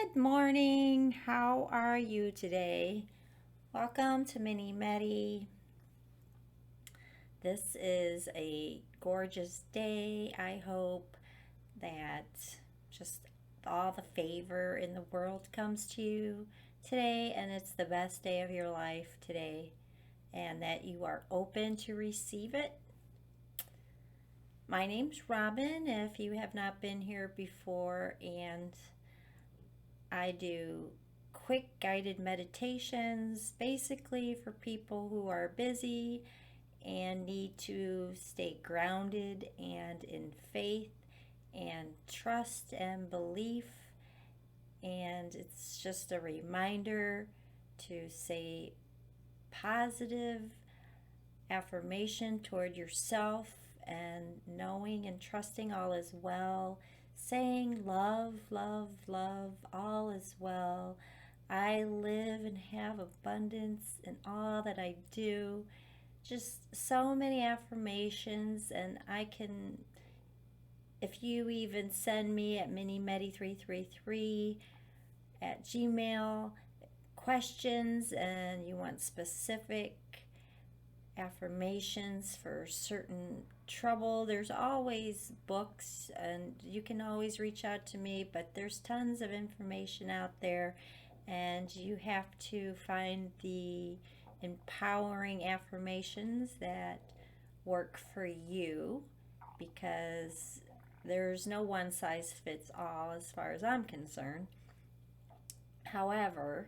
Good morning. How are you today? Welcome to Mini Medi. This is a gorgeous day. I hope that just all the favor in the world comes to you today, and it's the best day of your life today, and that you are open to receive it. My name's Robin, if you have not been here before, and I do quick guided meditations basically for people who are busy and need to stay grounded and in faith and trust and belief. And it's just a reminder to say positive affirmation toward yourself and knowing and trusting all is well, saying love, love, love, all is well. I live and have abundance in all that I do. Just so many affirmations, and I can, if you even send me at minimedi333 at Gmail questions and you want specific affirmations for certain trouble, there's always books and you can always reach out to me, but there's tons of information out there, and you have to find the empowering affirmations that work for you, because there's no one size fits all as far as I'm concerned. However,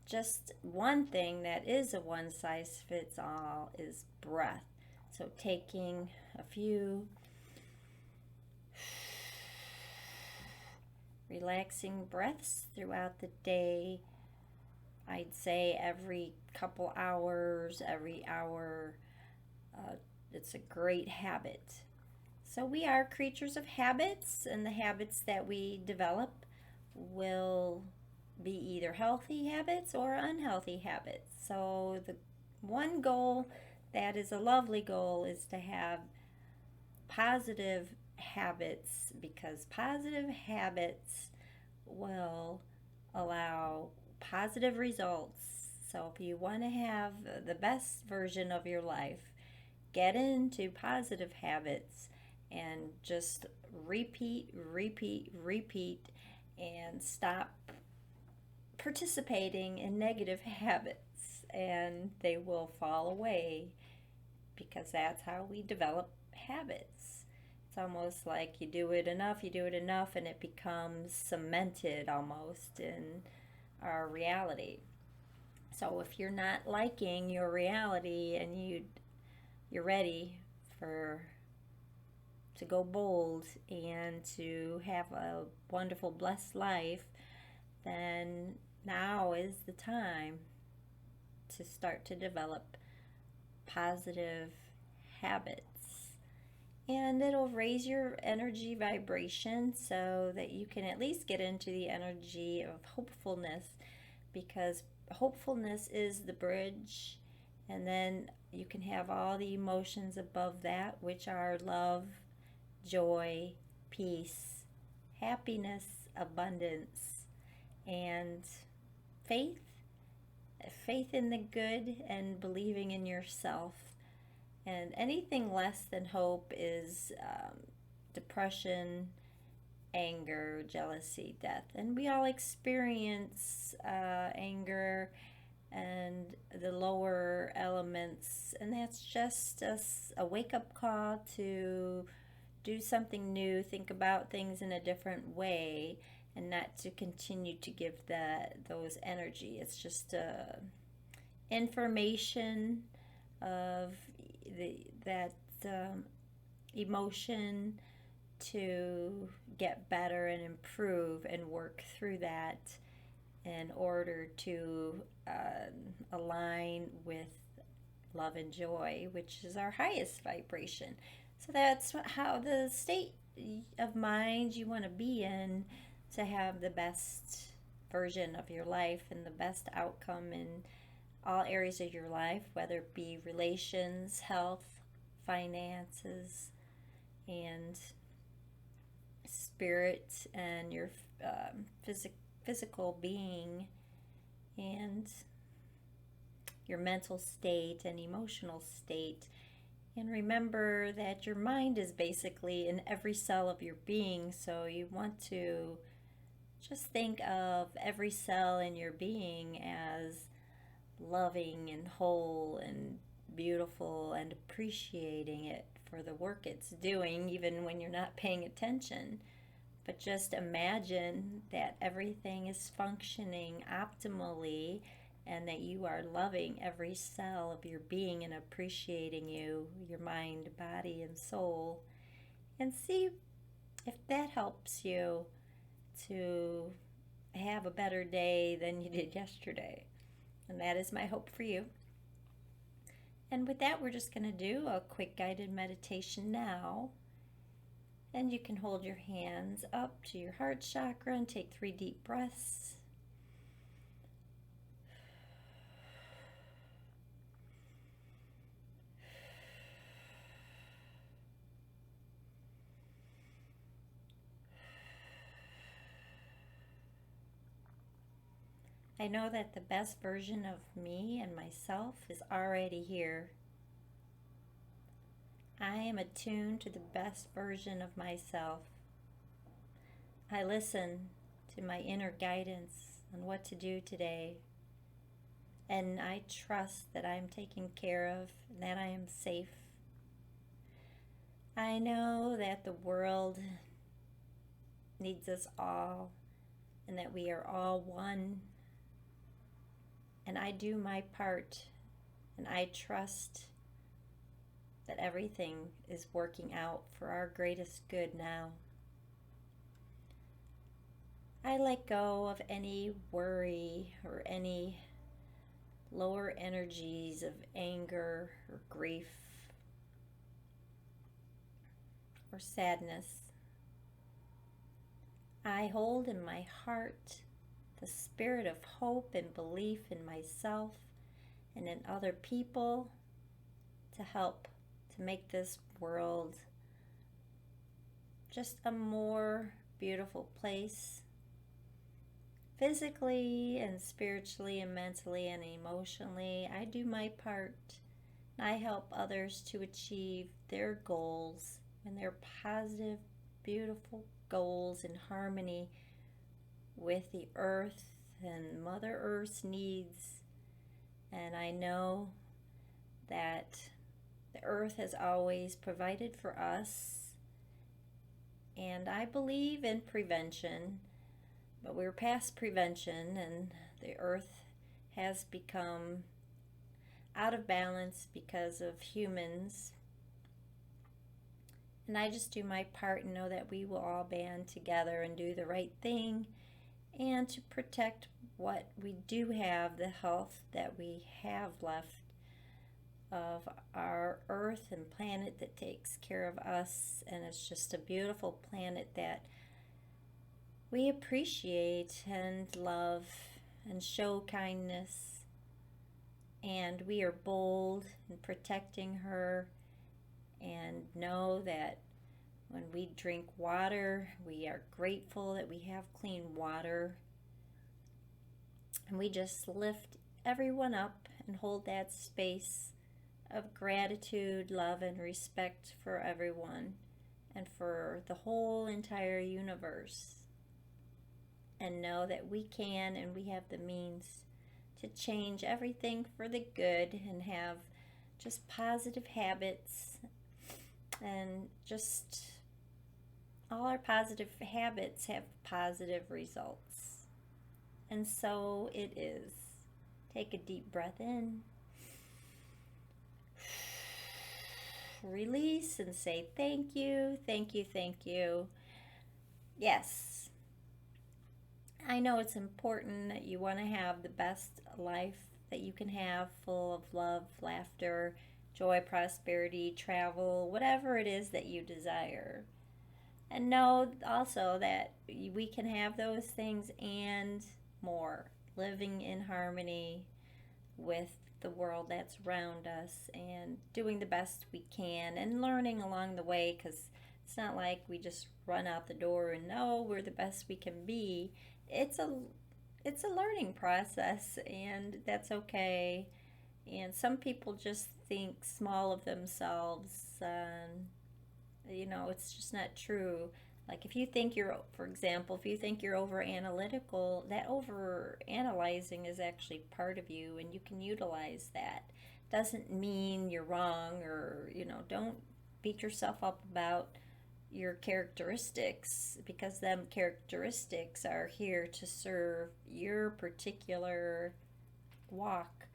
just one thing that is a one size fits all is breath. So taking a few relaxing breaths throughout the day, I'd say every couple hours, every hour, it's a great habit. So we are creatures of habits, and the habits that we develop will be either healthy habits or unhealthy habits. So the one goal that is a lovely goal is to have positive habits, because positive habits will allow positive results. So if you want to have the best version of your life, get into positive habits and just repeat, repeat, repeat, and stop participating in negative habits, and they will fall away, because that's how we develop habits. It's almost like you do it enough, and it becomes cemented almost in our reality. So if you're not liking your reality and you're ready for to go bold and to have a wonderful blessed life, then now is the time to start to develop positive habits. And it'll raise your energy vibration so that you can at least get into the energy of hopefulness, because hopefulness is the bridge, and then you can have all the emotions above that, which are love, joy, peace, happiness, abundance, and faith. Faith in the good and believing in yourself. And anything less than hope is depression, anger, jealousy, death. And we all experience anger and the lower elements, and that's just a wake-up call to do something new, think about things in a different way, and not to continue to give those energy. It's just information of that emotion to get better and improve and work through that in order to align with love and joy, which is our highest vibration. So that's how the state of mind you want to be in to have the best version of your life and the best outcome in all areas of your life, whether it be relations, health, finances, and spirit, and your physical being and your mental state and emotional state. And remember that your mind is basically in every cell of your being, so you want to just think of every cell in your being as loving and whole and beautiful and appreciating it for the work it's doing, even when you're not paying attention. But just imagine that everything is functioning optimally and that you are loving every cell of your being and appreciating you, your mind, body, and soul. And see if that helps you to have a better day than you did yesterday. And that is my hope for you. And with that, we're just going to do a quick guided meditation now. And you can hold your hands up to your heart chakra and take 3 deep breaths. I know that the best version of me and myself is already here. I am attuned to the best version of myself. I listen to my inner guidance on what to do today, and I trust that I am taken care of and that I am safe. I know that the world needs us all and that we are all one. And I do my part, and I trust that everything is working out for our greatest good now. I let go of any worry or any lower energies of anger or grief or sadness. I hold in my heart the spirit of hope and belief in myself and in other people to help to make this world just a more beautiful place, physically and spiritually and mentally and emotionally. I do my part. I help others to achieve their goals and their positive, beautiful goals in harmony with the earth and Mother Earth's needs. And I know that the earth has always provided for us, and I believe in prevention, but we're past prevention, and the earth has become out of balance because of humans. And I just do my part and know that we will all band together and do the right thing and to protect what we do have, the health that we have left of our earth and planet that takes care of us. And it's just a beautiful planet that we appreciate and love and show kindness. And we are bold in protecting her and know that when we drink water, we are grateful that we have clean water. And we just lift everyone up and hold that space of gratitude, love, and respect for everyone and for the whole entire universe. And know that we can and we have the means to change everything for the good and have just positive habits, and just all our positive habits have positive results. And so it is. Take a deep breath in. Release and say thank you, thank you, thank you. Yes, I know it's important that you want to have the best life that you can have, full of love, laughter, joy, prosperity, travel, whatever it is that you desire. And know also that we can have those things and more, living in harmony with the world that's around us and doing the best we can and learning along the way, because It's not like we just run out the door and know we're the best we can be. It's a it's a learning process, and that's okay. And some people just think small of themselves, and it's just not true. Like if you think you're, for example, if you think you're over analytical, that over analyzing is actually part of you, and you can utilize that. Doesn't mean you're wrong, or don't beat yourself up about your characteristics, because them characteristics are here to serve your particular walk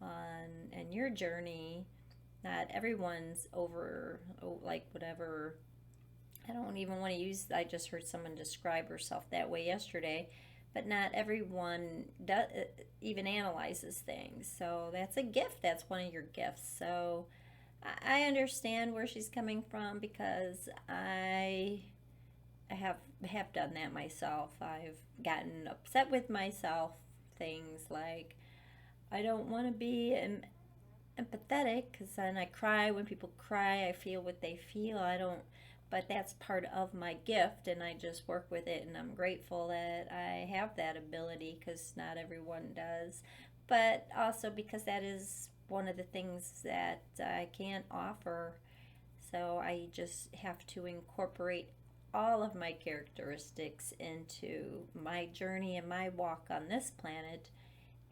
on and your journey. Not everyone's over, like whatever. I don't even want to use, I just heard someone describe herself that way yesterday, but not everyone does, even analyzes things. So that's a gift. That's one of your gifts. So I understand where she's coming from, because I have done that myself. I've gotten upset with myself. Things like I don't want to be empathetic, because then I cry when people cry. I feel what they feel. I don't, but that's part of my gift, and I just work with it, and I'm grateful that I have that ability, because not everyone does. But also because that is one of the things that I can't offer. So I just have to incorporate all of my characteristics into my journey and my walk on this planet.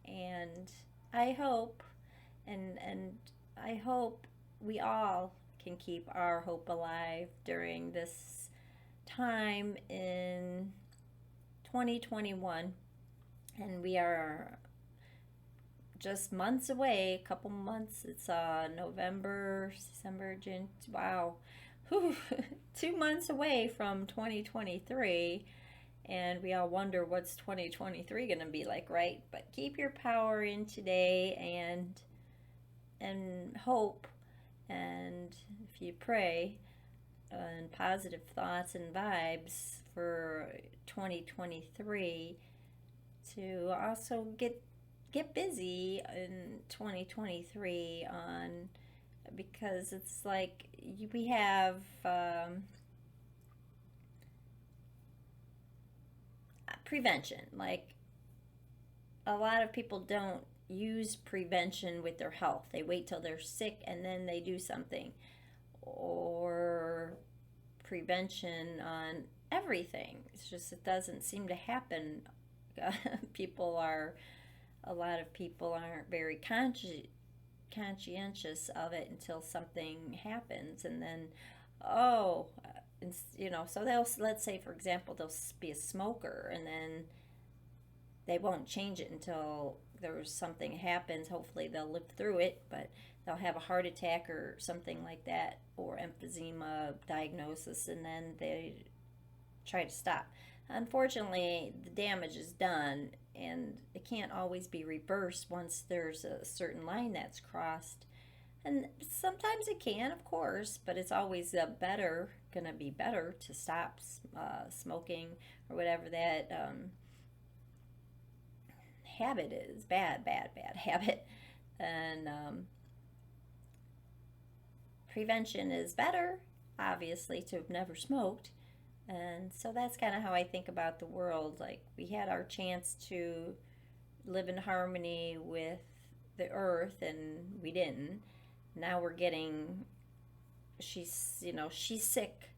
And I hope, and I hope we all can keep our hope alive during this time in 2021. And we are just months away, a couple months. It's November, December, June. Wow. Whew, 2 months away from 2023. And we all wonder what's 2023 going to be like, right? But keep your power in today, and hope, and if you pray, and positive thoughts and vibes for 2023, to also get busy in 2023 on, because it's like we have prevention. Like a lot of people don't use prevention with their health. They wait till they're sick and then they do something. Or prevention on everything. It's just, it doesn't seem to happen. A lot of people aren't very conscientious of it until something happens, and then, oh, so they'll, let's say, for example, they'll be a smoker, and then they won't change it until there's something happens. Hopefully they'll live through it, but they'll have a heart attack or something like that, or emphysema diagnosis, and then they try to stop. Unfortunately, the damage is done, and it can't always be reversed once there's a certain line that's crossed. And sometimes it can, of course, but it's always gonna be better to stop smoking, or whatever that habit is. Bad habit. And prevention is better, obviously, to have never smoked. And so that's kind of how I think about the world. Like, we had our chance to live in harmony with the earth, and we didn't. Now we're getting, she's sick.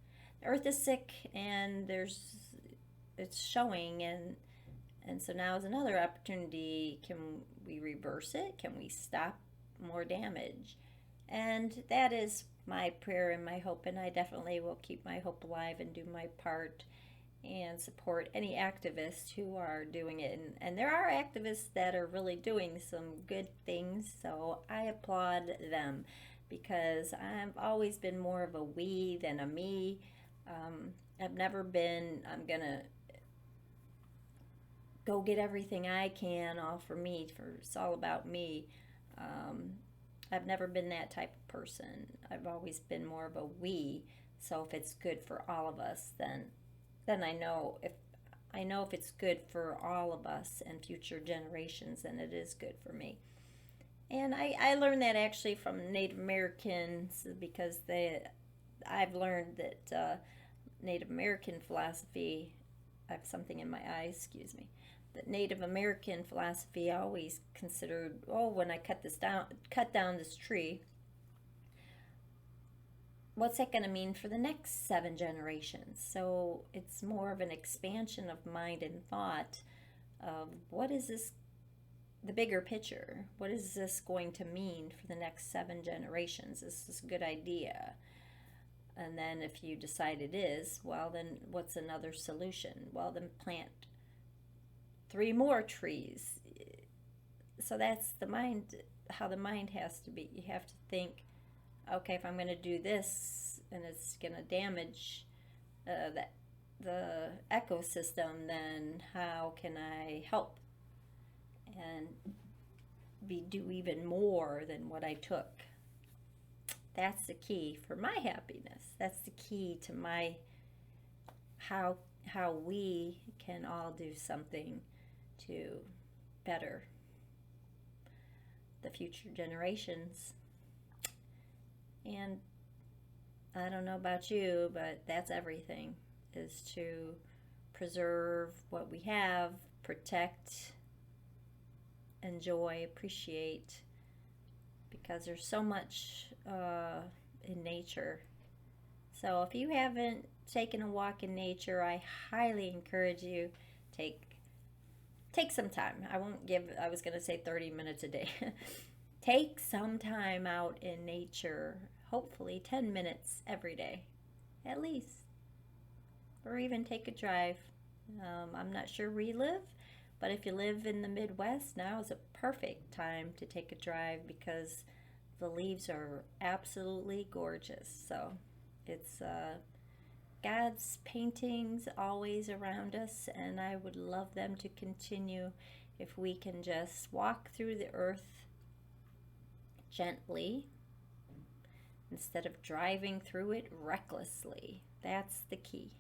The earth is sick, and it's showing, and so now is another opportunity. Can we reverse it? Can we stop more damage? And that is my prayer and my hope, and I definitely will keep my hope alive and do my part and support any activists who are doing it. And there are activists that are really doing some good things, so I applaud them, because I've always been more of a we than a me. I've never been, I'm gonna go get everything I can all for me, for it's all about me. I've never been that type of person. I've always been more of a we. So if it's good for all of us, then I know if it's good for all of us and future generations, then it is good for me. And I learned that actually from Native Americans, because I've learned that Native American philosophy, I have something in my eye, excuse me, that Native American philosophy always considered, oh, when I cut down this tree, what's that going to mean for the next 7 generations? So it's more of an expansion of mind and thought of what is this, the bigger picture? What is this going to mean for the next 7 generations? Is this a good idea? And then if you decide it is, well, then what's another solution? Well, then plant 3 more trees. So that's the mind, how the mind has to be. You have to think, okay, if I'm going to do this and it's going to damage the ecosystem, then how can I help and do even more than what I took? That's the key for my happiness. That's the key to my how we can all do something to better the future generations. And I don't know about you, but that's everything, is to preserve what we have, protect, enjoy, appreciate, because there's so much in nature. So if you haven't taken a walk in nature, I highly encourage you, take some time. I was going to say 30 minutes a day. Take some time out in nature, hopefully 10 minutes every day, at least. Or even take a drive. I'm not sure where you live, but if you live in the Midwest, now is a perfect time to take a drive because the leaves are absolutely gorgeous. So it's God's paintings always around us, and I would love them to continue if we can just walk through the earth gently instead of driving through it recklessly. That's the key.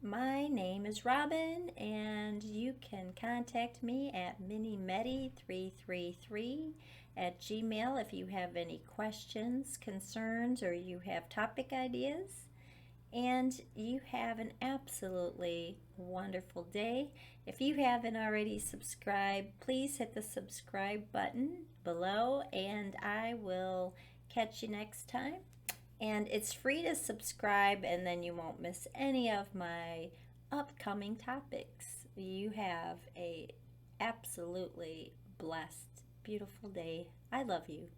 My name is Robin, and you can contact me at minimedi333@gmail if you have any questions, concerns, or you have topic ideas. And you have an absolutely wonderful day. If you haven't already subscribed, please hit the subscribe button below, and I will catch you next time. And it's free to subscribe, and then you won't miss any of my upcoming topics. You have a absolutely blessed, beautiful day. I love you.